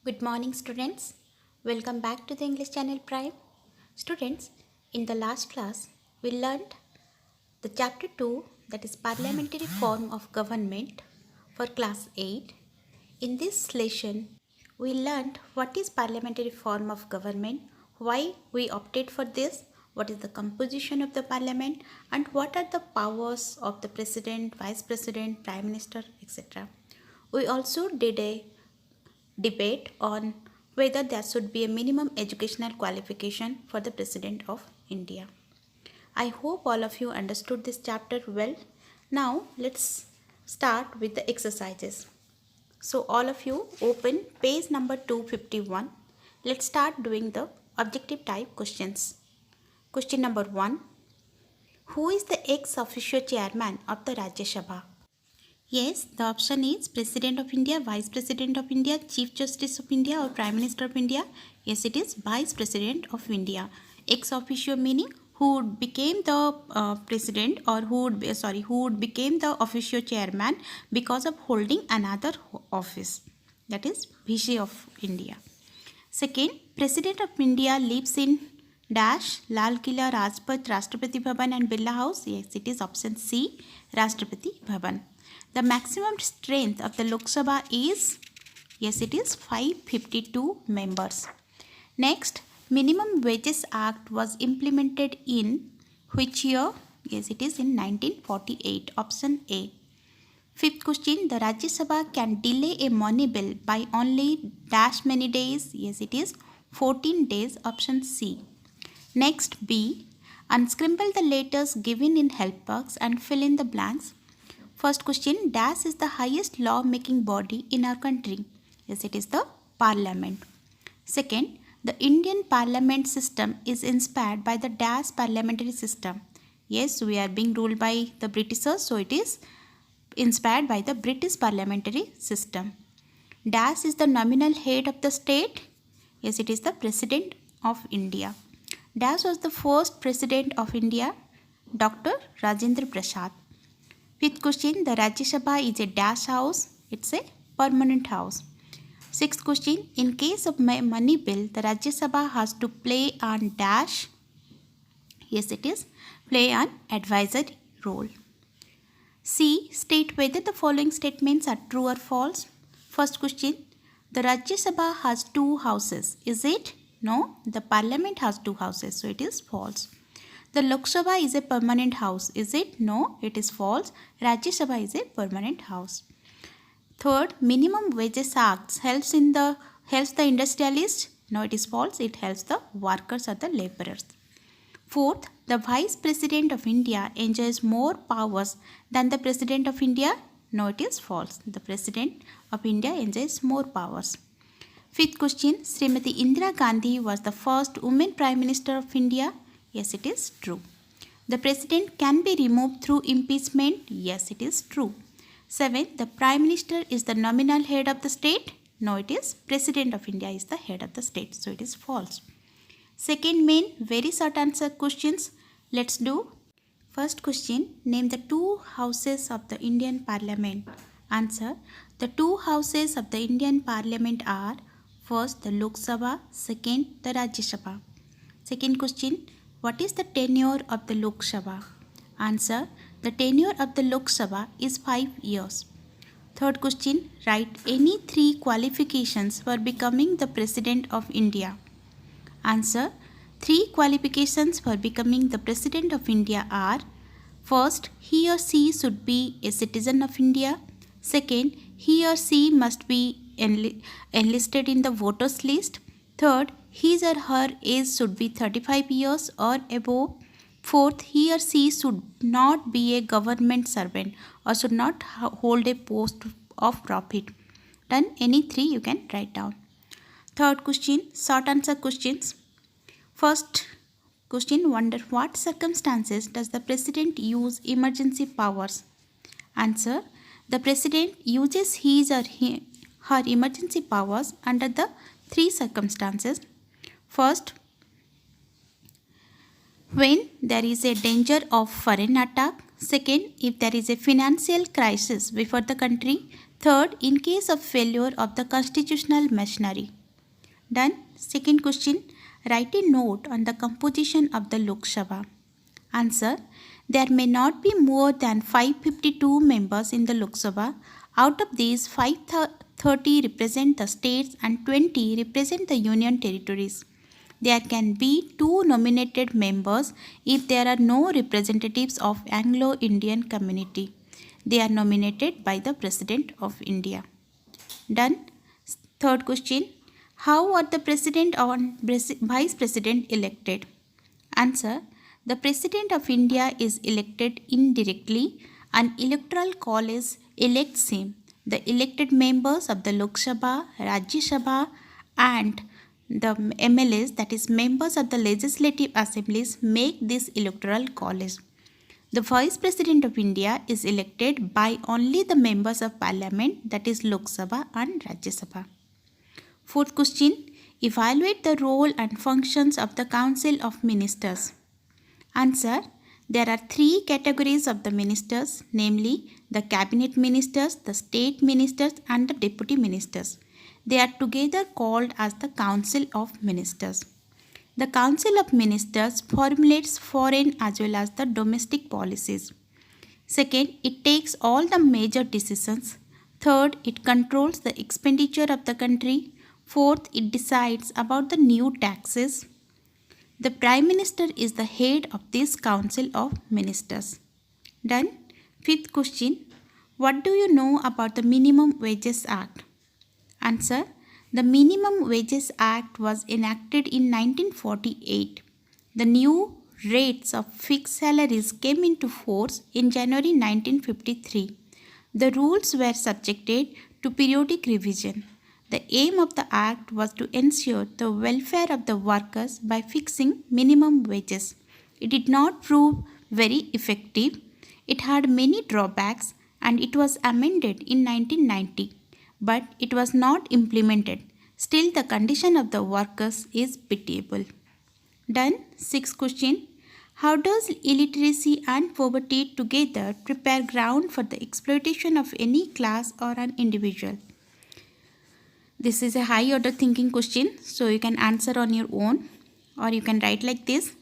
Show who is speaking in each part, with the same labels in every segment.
Speaker 1: Good morning, students. Welcome back to the English Channel Prime. Students, in the last class, we learned the chapter 2, that is Parliamentary Form of Government, for class 8. In this lesson, we learned what is parliamentary form of government, why we opted for this, what is the composition of the parliament, and what are the powers of the president, vice president, prime minister, etc. We also did a debate on whether there should be a minimum educational qualification for the President of India. I hope all of you understood this chapter well. Now let's start with the exercises. So all of you open page number 251. Let's start doing the objective type questions. Question number 1. Who is the ex officio chairman of the Rajya Sabha? Yes, the option is President of India, Vice President of India, Chief Justice of India or Prime Minister of India. Yes, it is Vice President of India. Ex officio meaning who became the president or who became the officio chairman because of holding another office. That is Vice of India. Second, President of India lives in dash Lal Killa, Rajpath, Rashtrapati Bhavan and Birla House. Yes, it is option C, Rashtrapati Bhavan. The maximum strength of the Lok Sabha is, yes, it is 552 members. Next, Minimum Wages Act was implemented in which year? Yes, it is in 1948, option A. Fifth question, the Rajya Sabha can delay a money bill by only dash many days? Yes, it is 14 days, option C. Next, B. Unscramble the letters given in help box and fill in the blanks. First question, dash is the highest law-making body in our country. Yes, it is the Parliament. Second, the Indian Parliament system is inspired by the dash parliamentary system. Yes, we are being ruled by the Britishers, so it is inspired by the British parliamentary system. Dash is the nominal head of the state. Yes, it is the President of India. Dash was the first President of India, Dr. Rajendra Prasad. Fifth question, the Rajya Sabha is a dash house. It's a permanent house. Sixth question, in case of money bill, the Rajya Sabha has to play on dash. Yes, it is play an advisory role. C, state whether the following statements are true or false. First question, the Rajya Sabha has two houses. Is it? No, the Parliament has two houses, so it is false. The Lok Sabha is a permanent house. Is it? No, it is false. Rajya Sabha is a permanent house. Third, Minimum Wages Act helps the industrialist. No, it is false. It helps the workers or the laborers. Fourth, the Vice President of India enjoys more powers than the President of India. No, it is false. The President of India enjoys more powers. Fifth question, Srimati Indira Gandhi was the first woman Prime Minister of India. Yes, it is true. The President can be removed through impeachment. Yes, it is true. 7. The Prime Minister is the nominal head of the state. No, it is President of India is the head of the state. So, it is false. Second main, very short answer questions. Let's do. First question, name the two houses of the Indian Parliament. Answer, the two houses of the Indian Parliament are first the Lok Sabha, second the Rajya Sabha. Second question, what is the tenure of the Lok Sabha? Answer, the tenure of the Lok Sabha is 5 years. Third question, write any three qualifications for becoming the President of India. Answer, three qualifications for becoming the President of India are: first, he or she should be a citizen of India. Second, he or she must be enlisted in the voters list. Third, his or her age should be 35 years or above. Fourth, he or she should not be a government servant or should not hold a post of profit. Done. Any three you can write down. Third question, short answer questions. First question, wonder what circumstances does the President use emergency powers? Answer, the President uses his or her emergency powers under the three circumstances. First, when there is a danger of foreign attack. Second, if there is a financial crisis before the country. Third, in case of failure of the constitutional machinery. Done. Second question, write a note on the composition of the Lok Sabha. Answer, there may not be more than 552 members in the Lok Sabha. Out of these, 530 represent the states and 20 represent the union territories. There can be 2 nominated members if there are no representatives of Anglo-Indian community. They are nominated by the President of India. Done. Third question, how are the President and Vice President elected? Answer, the President of India is elected indirectly. An electoral college elects him. The elected members of the Lok Sabha, Rajya Sabha and the MLAs, that is members of the legislative assemblies, make this electoral college. The Vice President of India is elected by only the members of Parliament, that is Lok Sabha and Rajya Sabha. Fourth question, evaluate the role and functions of the Council of Ministers. Answer, there are 3 categories of the ministers, namely the Cabinet Ministers, the State Ministers and the Deputy Ministers. They are together called as the Council of Ministers. The Council of Ministers formulates foreign as well as the domestic policies. Second, it takes all the major decisions. Third, it controls the expenditure of the country. Fourth, it decides about the new taxes. The Prime Minister is the head of this Council of Ministers. Done. Fifth question, what do you know about the Minimum Wages Act? Answer, the Minimum Wages Act was enacted in 1948. The new rates of fixed salaries came into force in January 1953. The rules were subjected to periodic revision. The aim of the Act was to ensure the welfare of the workers by fixing minimum wages. It did not prove very effective. It had many drawbacks and it was amended in 1990. But it was not implemented. Still, the condition of the workers is pitiable. Done. Sixth question. How does illiteracy and poverty together prepare ground for the exploitation of any class or an individual? This is a high order thinking question, so you can answer on your own or you can write like this.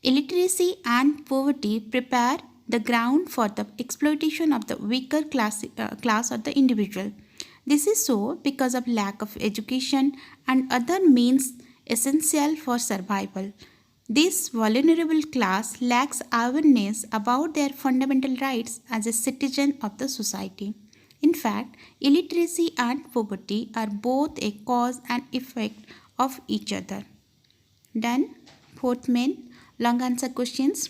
Speaker 1: Illiteracy and poverty prepare the ground for the exploitation of the weaker class or the individual. This is so because of lack of education and other means essential for survival. This vulnerable class lacks awareness about their fundamental rights as a citizen of the society. In fact, illiteracy and poverty are both a cause and effect of each other. Done. Fourth main long answer questions.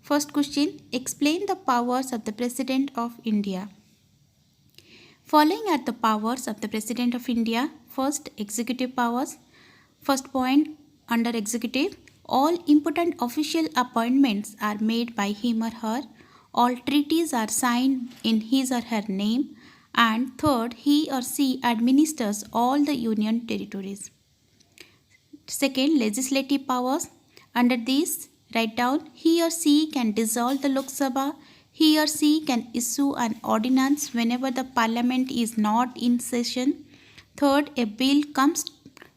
Speaker 1: First question, explain the powers of the President of India. Following are the powers of the President of India. First, executive powers. First point under executive, all important official appointments are made by him or her. All treaties are signed in his or her name. And third, he or she administers all the union territories. Second, legislative powers. Under these, write down, he or she can dissolve the Lok Sabha. He or she can issue an ordinance whenever the parliament is not in session. Third, a bill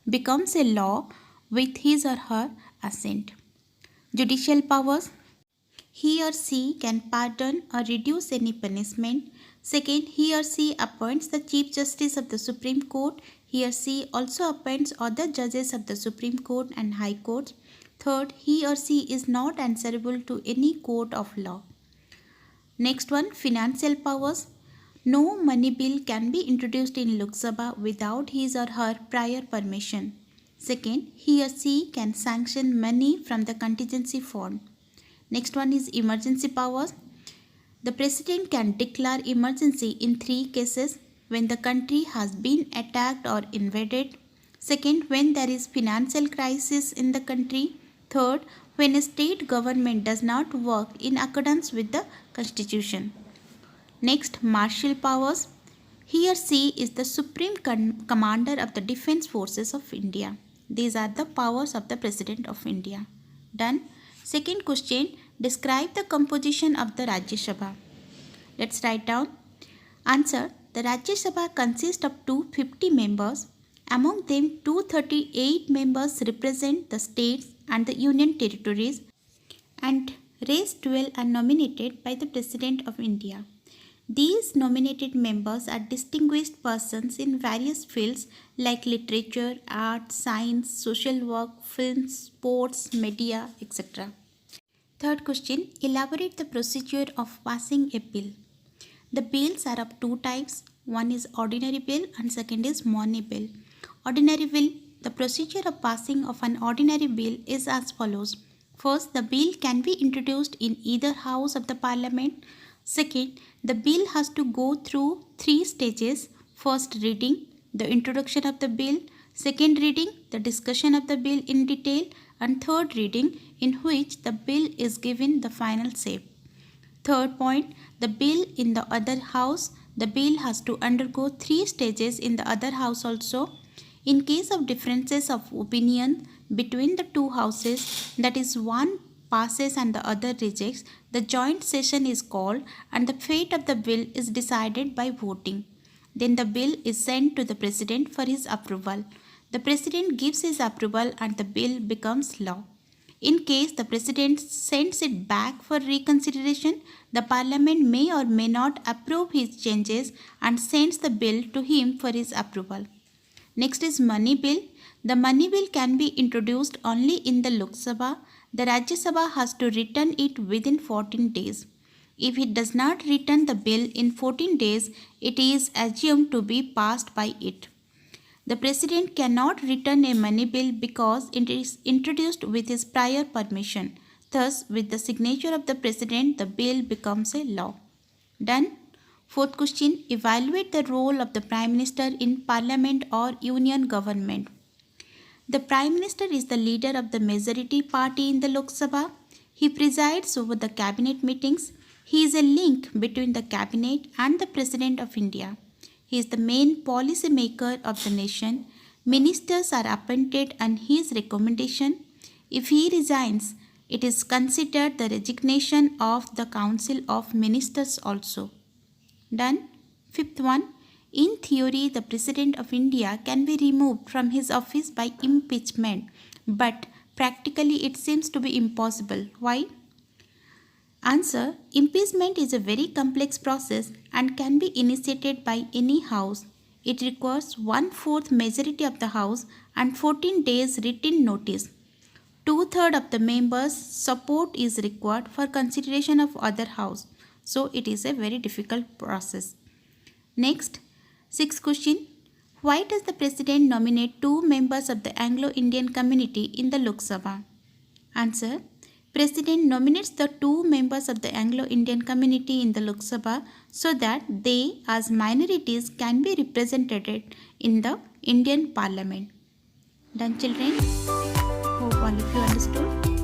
Speaker 1: becomes a law with his or her assent. Judicial powers. He or she can pardon or reduce any punishment. Second, he or she appoints the Chief Justice of the Supreme Court. He or she also appoints other judges of the Supreme Court and High Court. Third, he or she is not answerable to any court of law. Next one, financial powers. No money bill can be introduced in Lok Sabha without his or her prior permission. Second, he or she can sanction money from the contingency fund. Next one is emergency powers. The President can declare emergency in 3 cases: when the country has been attacked or invaded. Second, when there is financial crisis in the country. Third, when a state government does not work in accordance with the Constitution. Next, martial powers. He or she is the supreme commander of the defense forces of India. These are the powers of the President of India. Done. Second question, describe the composition of the Rajya Sabha. Let's write down. Answer, the Rajya Sabha consists of 250 members. Among them, 238 members represent the states and the union territories, and rest 12 are nominated by the President of India. These nominated members are distinguished persons in various fields like literature, art, science, social work, films, sports, media, etc. Third question, elaborate the procedure of passing a bill. The bills are of two types. One is ordinary bill and second is money bill. Ordinary bill, the procedure of passing of an ordinary bill is as follows. First, the bill can be introduced in either house of the parliament. Second, the bill has to go through three stages. First reading, the introduction of the bill. Second reading, the discussion of the bill in detail. And third reading, in which the bill is given the final shape. Third point, the bill in the other house. The bill has to undergo three stages in the other house also. In case of differences of opinion between the two houses, that is, one passes and the other rejects, the joint session is called and the fate of the bill is decided by voting. Then the bill is sent to the President for his approval. The President gives his approval and the bill becomes law. In case the President sends it back for reconsideration, the Parliament may or may not approve his changes and sends the bill to him for his approval. Next is money bill. The money bill can be introduced only in the Lok Sabha. The Rajya Sabha has to return it within 14 days. If it does not return the bill in 14 days, it is assumed to be passed by it. The President cannot return a money bill because it is introduced with his prior permission. Thus, with the signature of the President, the bill becomes a law. Done? Fourth question, evaluate the role of the Prime Minister in Parliament or Union Government. The Prime Minister is the leader of the majority party in the Lok Sabha. He presides over the cabinet meetings. He is a link between the cabinet and the President of India. He is the main policy maker of the nation. Ministers are appointed on his recommendation. If he resigns, it is considered the resignation of the Council of Ministers also. Done? Fifth one, in theory, the President of India can be removed from his office by impeachment, but practically it seems to be impossible. Why? Answer, impeachment is a very complex process and can be initiated by any house. It requires 1/4 majority of the house and 14 days written notice. 2/3 of the members' support is required for consideration of other house. So it is a very difficult process. Next, sixth question. Why does the President nominate 2 members of the Anglo-Indian community in the Lok Sabha? Answer, President nominates the 2 members of the Anglo-Indian community in the Lok Sabha so that they as minorities can be represented in the Indian Parliament. Done, children? Hope all of you understood.